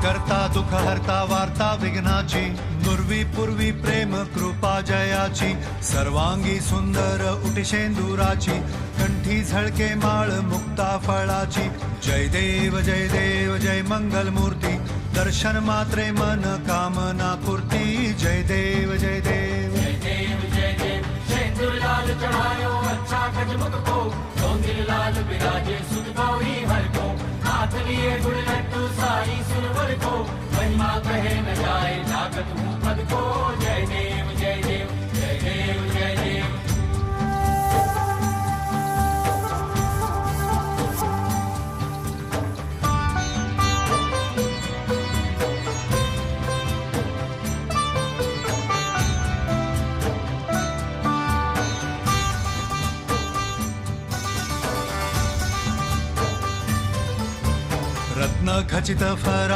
करता दुःख हरता वार्ता विघ्नाची, दुर्वी पूर्वी प्रेम कृपा जयाची, सर्वांगी सुंदर उटिशेंदुराची, कंठी झळके माळ मुक्ता फळाची. जय देव जय मंगल मूर्ती, दर्शन मात्रे मन कामना पूर्ती. जय देव जय देव शेंदूर लाल चढ़ायो अच्छा गजमुख को, सौंदर लाल विराजे सुध गौरी हर को, हाथ लिए गुड़ लड्डू साई सुरवर को, महिमा कहे न जाए जागत हूँ पद को. जय देव जय देव जय देव जय देव. रत्न खचित फरा